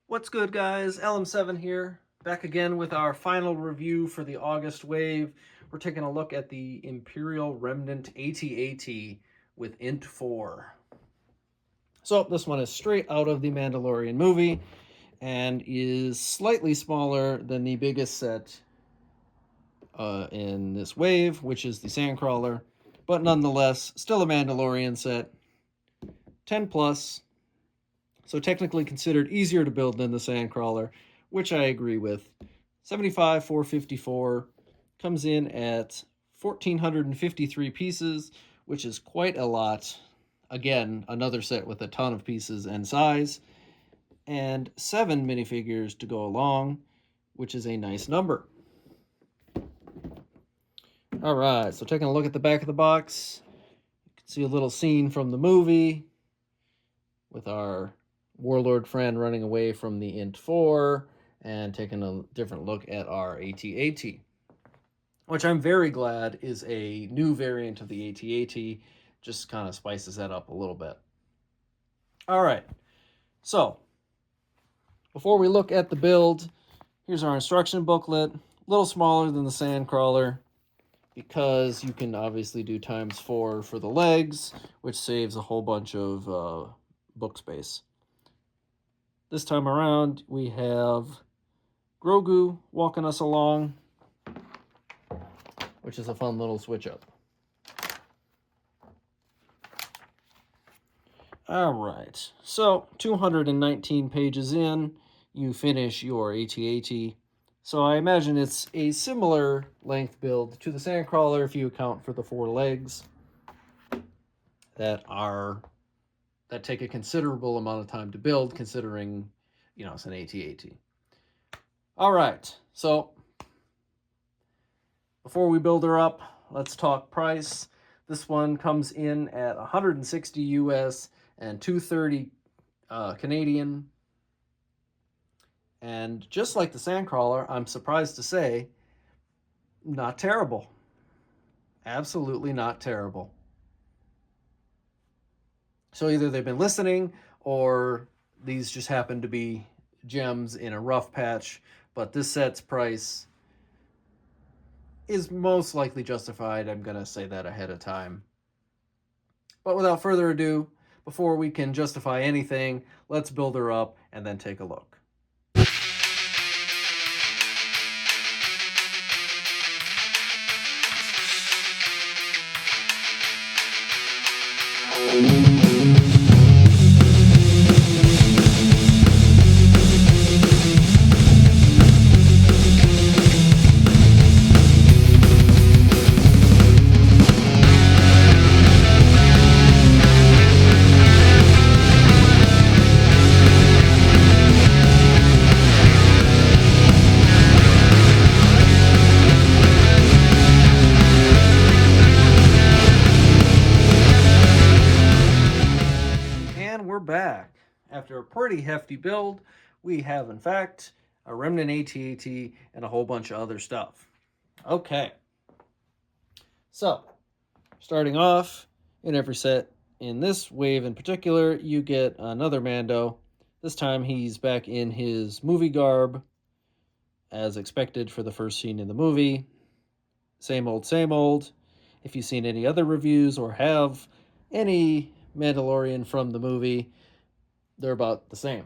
What's good, guys? LM7 here, back again with our final review for the August wave. We're taking a look at the Imperial Remnant AT-AT with INT-4. So this one is straight out of the Mandalorian movie and is slightly smaller than the biggest set in this wave, which is the Sandcrawler, but nonetheless, still a Mandalorian set, 10 plus, so technically considered easier to build than the Sandcrawler, which I agree with. 75,454 comes in at 1,453 pieces, which is quite a lot. Again, another set with a ton of pieces and size, and 7 minifigures to go along, which is a nice number. All right, so taking a look at the back of the box, you can see a little scene from the movie with our warlord friend running away from the INT-4 and taking a different look at our AT-AT, which I'm very glad is a new variant of the AT-AT. Just kind of spices that up a little bit. All right, so before we look at the build, here's our instruction booklet. A little smaller than the Sandcrawler because you can obviously do ×4 for the legs, which saves a whole bunch of book space. This time around, we have Grogu walking us along, which is a fun little switch up. All right, so 219 pages in, you finish your AT-AT. So I imagine it's a similar length build to the Sandcrawler if you account for the 4 legs that take a considerable amount of time to build, considering, it's an AT-AT. All right, so before we build her up, let's talk price. This one comes in at 160 US and 230 Canadian. And just like the Sandcrawler, I'm surprised to say, not terrible. Absolutely not terrible. So either they've been listening or these just happen to be gems in a rough patch, but this set's price is most likely justified. I'm going to say that ahead of time. But without further ado, before we can justify anything, let's build her up and then take a look. We're back. After a pretty hefty build, we have, in fact, a Remnant AT-AT and a whole bunch of other stuff. Okay. So, starting off, in every set, in this wave in particular, you get another Mando. This time he's back in his movie garb, as expected for the first scene in the movie. Same old, same old. If you've seen any other reviews or have any Mandalorian from the movie, they're about the same.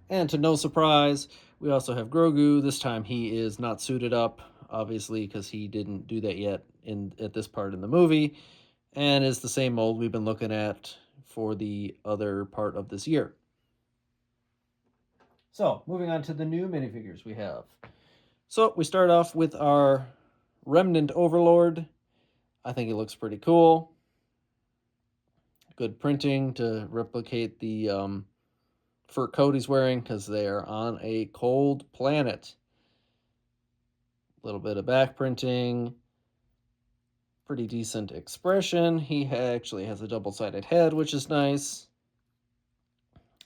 And to no surprise, we also have Grogu. This time he is not suited up, obviously, because he didn't do that yet at this part in the movie, and is the same mold we've been looking at for the other part of this year. So, moving on to the new minifigures we have. So, we start off with our Remnant Overlord. I think he looks pretty cool. Good printing to replicate the fur coat he's wearing because they are on a cold planet. A little bit of back printing. Pretty decent expression. He actually has a double-sided head, which is nice.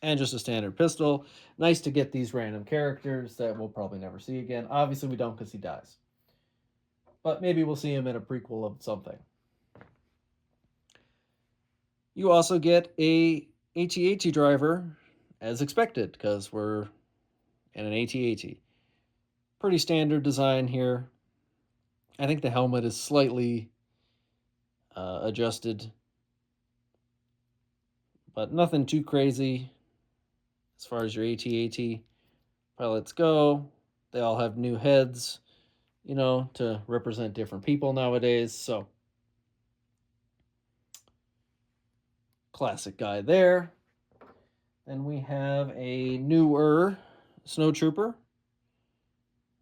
And just a standard pistol. Nice to get these random characters that we'll probably never see again. Obviously we don't because he dies. But maybe we'll see him in a prequel of something. You also get a AT-AT driver as expected, because we're in an AT-AT. Pretty standard design here. I think the helmet is slightly adjusted, but nothing too crazy as far as your AT-AT pilots go. They all have new heads, to represent different people nowadays. So, classic guy there. Then we have a newer snowtrooper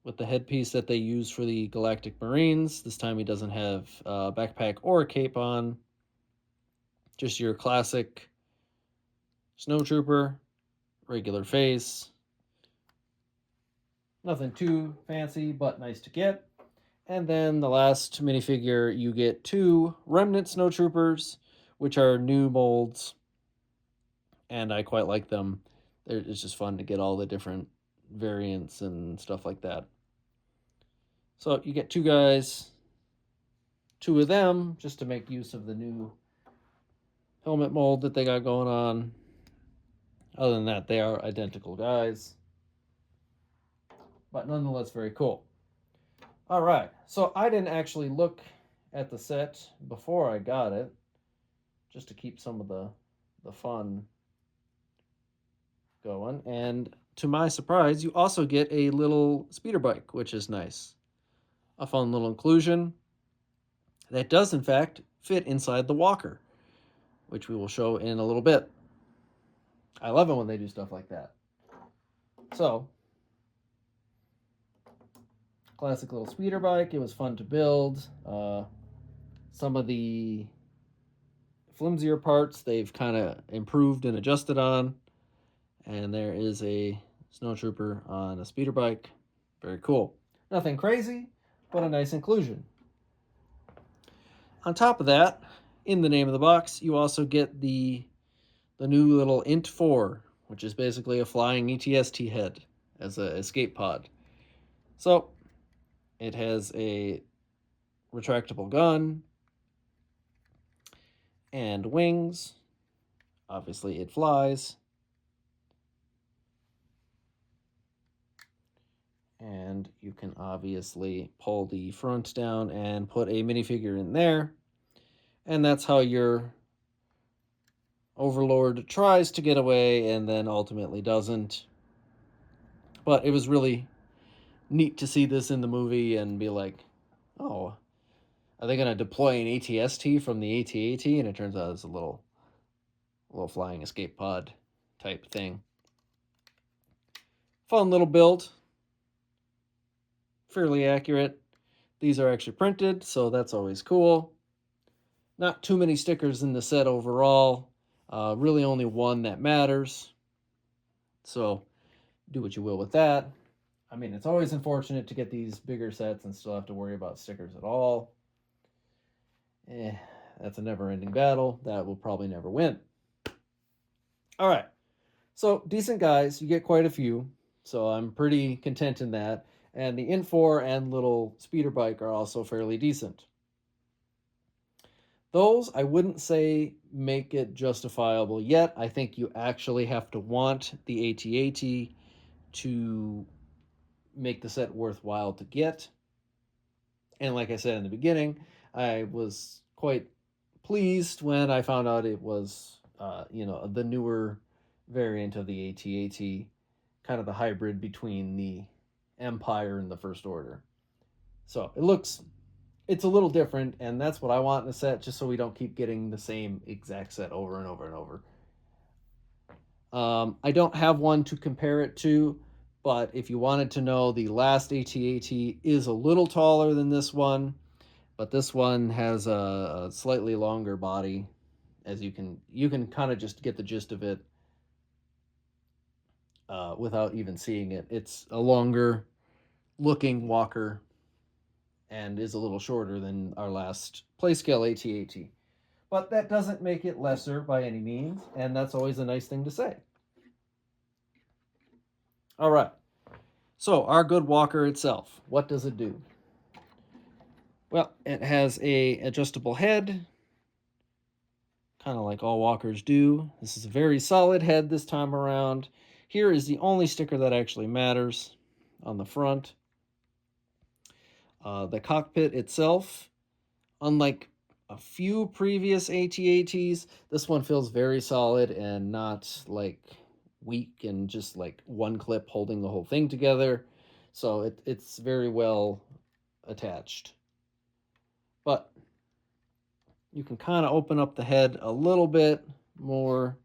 with the headpiece that they use for the Galactic Marines. This time he doesn't have a backpack or a cape on. Just your classic snowtrooper, regular face. Nothing too fancy, but nice to get. And then the last minifigure, you get 2 Remnant snowtroopers, which are new molds, and I quite like them. It's just fun to get all the different variants and stuff like that. So you get 2 guys, 2 of them, just to make use of the new helmet mold that they got going on. Other than that, they are identical guys, but nonetheless very cool. All right, so I didn't actually look at the set before I got it, just to keep some of the fun going. And to my surprise, you also get a little speeder bike, which is nice. A fun little inclusion that does, in fact, fit inside the walker, which we will show in a little bit. I love it when they do stuff like that. So, classic little speeder bike. It was fun to build. Some of the flimsier parts they've kind of improved and adjusted on. And there is a snowtrooper on a speeder bike. Very cool. Nothing crazy, but a nice inclusion. On top of that, in the name of the box, you also get the new little INT-4, which is basically a flying AT-ST head as an escape pod. So, it has a retractable gun and wings. Obviously, it flies. And you can obviously pull the front down and put a minifigure in there. And that's how your Overlord tries to get away and then ultimately doesn't. But it was really neat to see this in the movie and be like, oh, are they going to deploy an AT-ST from the AT-AT? And it turns out it's a little flying escape pod type thing. Fun little build. Fairly accurate. These are actually printed, so that's always cool. Not too many stickers in the set overall. Really only one that matters. So do what you will with that. I mean, it's always unfortunate to get these bigger sets and still have to worry about stickers at all. That's a never-ending battle. That will probably never win. All right. So decent guys. You get quite a few. So I'm pretty content in that. And the INT-4 and little speeder bike are also fairly decent. Those, I wouldn't say make it justifiable yet. I think you actually have to want the AT-AT to make the set worthwhile to get. And like I said in the beginning, I was quite pleased when I found out it was, the newer variant of the AT-AT, kind of the hybrid between the Empire and the First Order. So it's a little different, and that's what I want in a set, just so we don't keep getting the same exact set over and over and over. I don't have one to compare it to, but if you wanted to know, the last AT-AT is a little taller than this one, but this one has a slightly longer body, as you can kind of just get the gist of it without even seeing it. It's a longer looking walker and is a little shorter than our last Playscale AT-AT. But that doesn't make it lesser by any means, and that's always a nice thing to say. All right. So, our good walker itself, what does it do? Well, it has a adjustable head, kind of like all walkers do. This is a very solid head this time around. Here is the only sticker that actually matters on the front. The cockpit itself, unlike a few previous AT-ATs, this one feels very solid and not like weak and just like one clip holding the whole thing together. So it's very well attached. But you can kind of open up the head a little bit more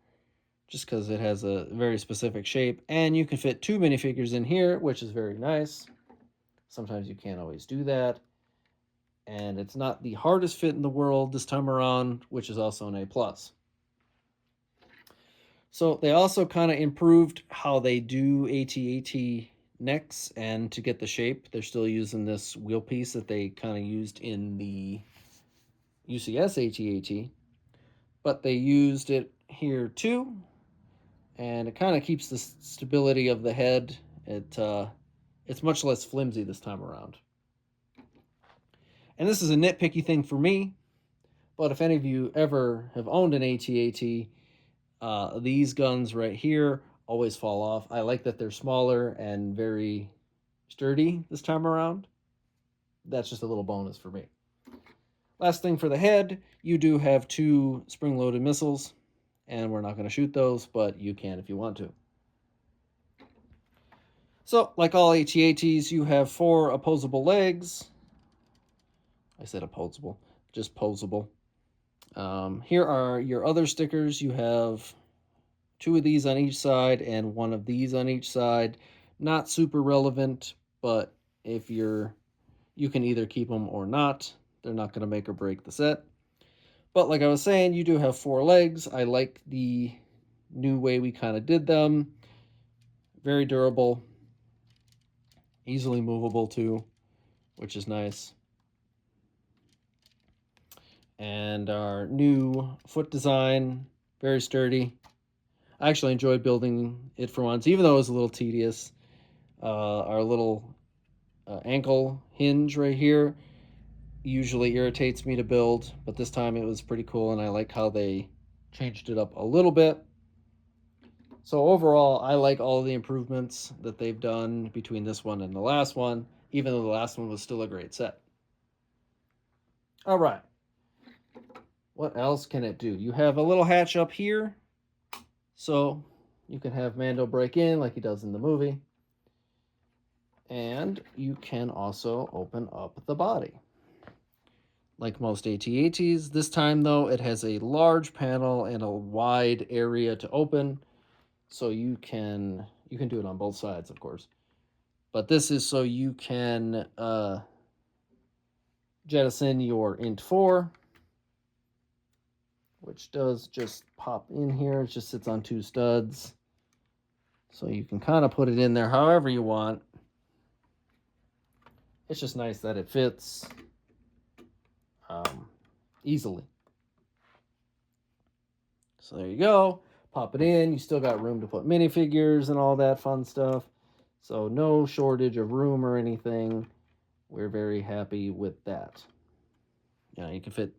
just because it has a very specific shape. And you can fit 2 minifigures in here, which is very nice. Sometimes you can't always do that. And it's not the hardest fit in the world this time around, which is also an A+. So they also kind of improved how they do AT-AT necks, and to get the shape, they're still using this wheel piece that they kind of used in the UCS AT-AT, but they used it here too, and it kind of keeps the stability of the head. It's much less flimsy this time around. And this is a nitpicky thing for me, but if any of you ever have owned an AT-AT, these guns right here always fall off. I like that they're smaller and very sturdy this time around. That's just a little bonus for me. Last thing for the head, you do have 2 spring-loaded missiles, and we're not going to shoot those, but you can if you want to. So, like all AT-ATs, you have 4 opposable legs. I said opposable, just posable. Here are your other stickers. You have 2 of these on each side and 1 of these on each side. Not super relevant, but if you can either keep them or not. They're not going to make or break the set. But like I was saying, you do have 4 legs. I like the new way we kind of did them. Very durable. Easily movable too, which is nice. And our new foot design, very sturdy. I actually enjoyed building it for once, even though it was a little tedious. Our little ankle hinge right here usually irritates me to build, but this time it was pretty cool, and I like how they changed it up a little bit. So overall, I like all the improvements that they've done between this one and the last one, even though the last one was still a great set. All right. What else can it do? You have a little hatch up here, so you can have Mando break in like he does in the movie. And you can also open up the body. Like most AT-ATs, this time though, it has a large panel and a wide area to open. So you can do it on both sides, of course. But this is so you can jettison your INT-4, which does just pop in here. It just sits on 2 studs. So you can kind of put it in there however you want. It's just nice that it fits easily. So there you go. Pop it in. You still got room to put minifigures and all that fun stuff. So no shortage of room or anything. We're very happy with that. You can fit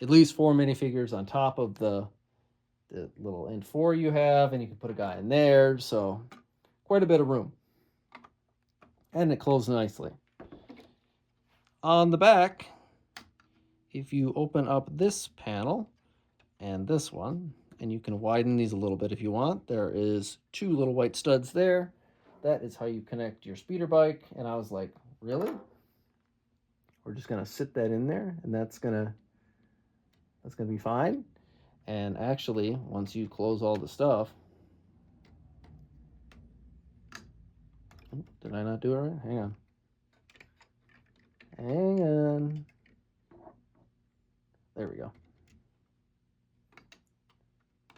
at least 4 minifigures on top of the little INT-4 you have, and you can put a guy in there. So quite a bit of room. And it closes nicely. On the back, if you open up this panel and this one, and you can widen these a little bit if you want, there is 2 little white studs there. That is how you connect your speeder bike. And I was like, really? We're just gonna sit that in there, and that's gonna be fine. And actually, once you close all the stuff, did I not do it right? Hang on. There we go.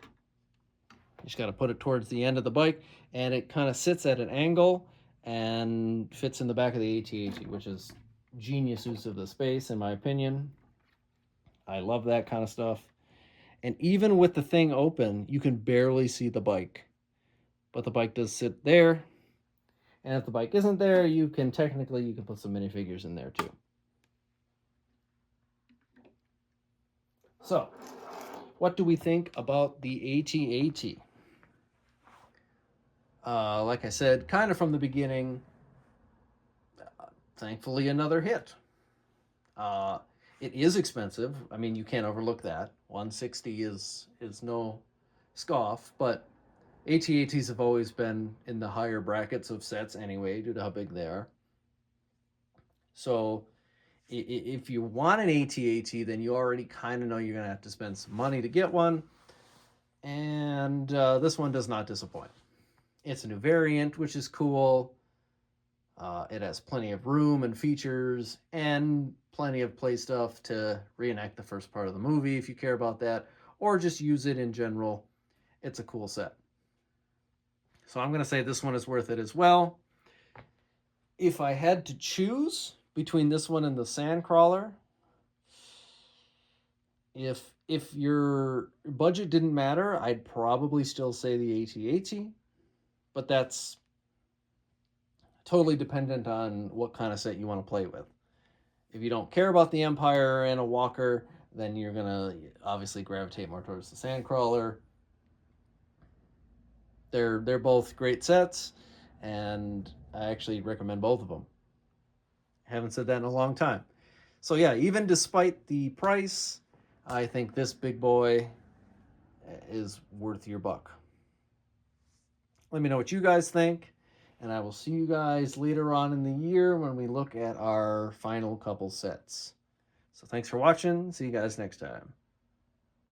You just got to put it towards the end of the bike, and it kind of sits at an angle and fits in the back of the AT-AT, which is genius use of the space, in my opinion. I love that kind of stuff. And even with the thing open, you can barely see the bike. But the bike does sit there. And if the bike isn't there, you can put some minifigures in there too. So, what do we think about the AT-AT? Like I said, kind of from the beginning, thankfully another hit. Uh, it is expensive. I mean, you can't overlook that. 160 is no scoff, but AT-ATs have always been in the higher brackets of sets anyway, due to how big they are. So if you want an AT-AT, then you already kind of know you're going to have to spend some money to get one. And this one does not disappoint. It's a new variant, which is cool. It has plenty of room and features and plenty of play stuff to reenact the first part of the movie if you care about that, or just use it in general. It's a cool set. So I'm going to say this one is worth it as well. If I had to choose between this one and the Sandcrawler, if your budget didn't matter, I'd probably still say the AT-AT, but that's totally dependent on what kind of set you want to play with. If you don't care about the Empire and a walker, then you're gonna obviously gravitate more towards the Sandcrawler. They're both great sets, and I actually recommend both of them. I haven't said that in a long time. So yeah, even despite the price, I think this big boy is worth your buck. Let me know what you guys think, and I will see you guys later on in the year when we look at our final couple sets. So thanks for watching. See you guys next time.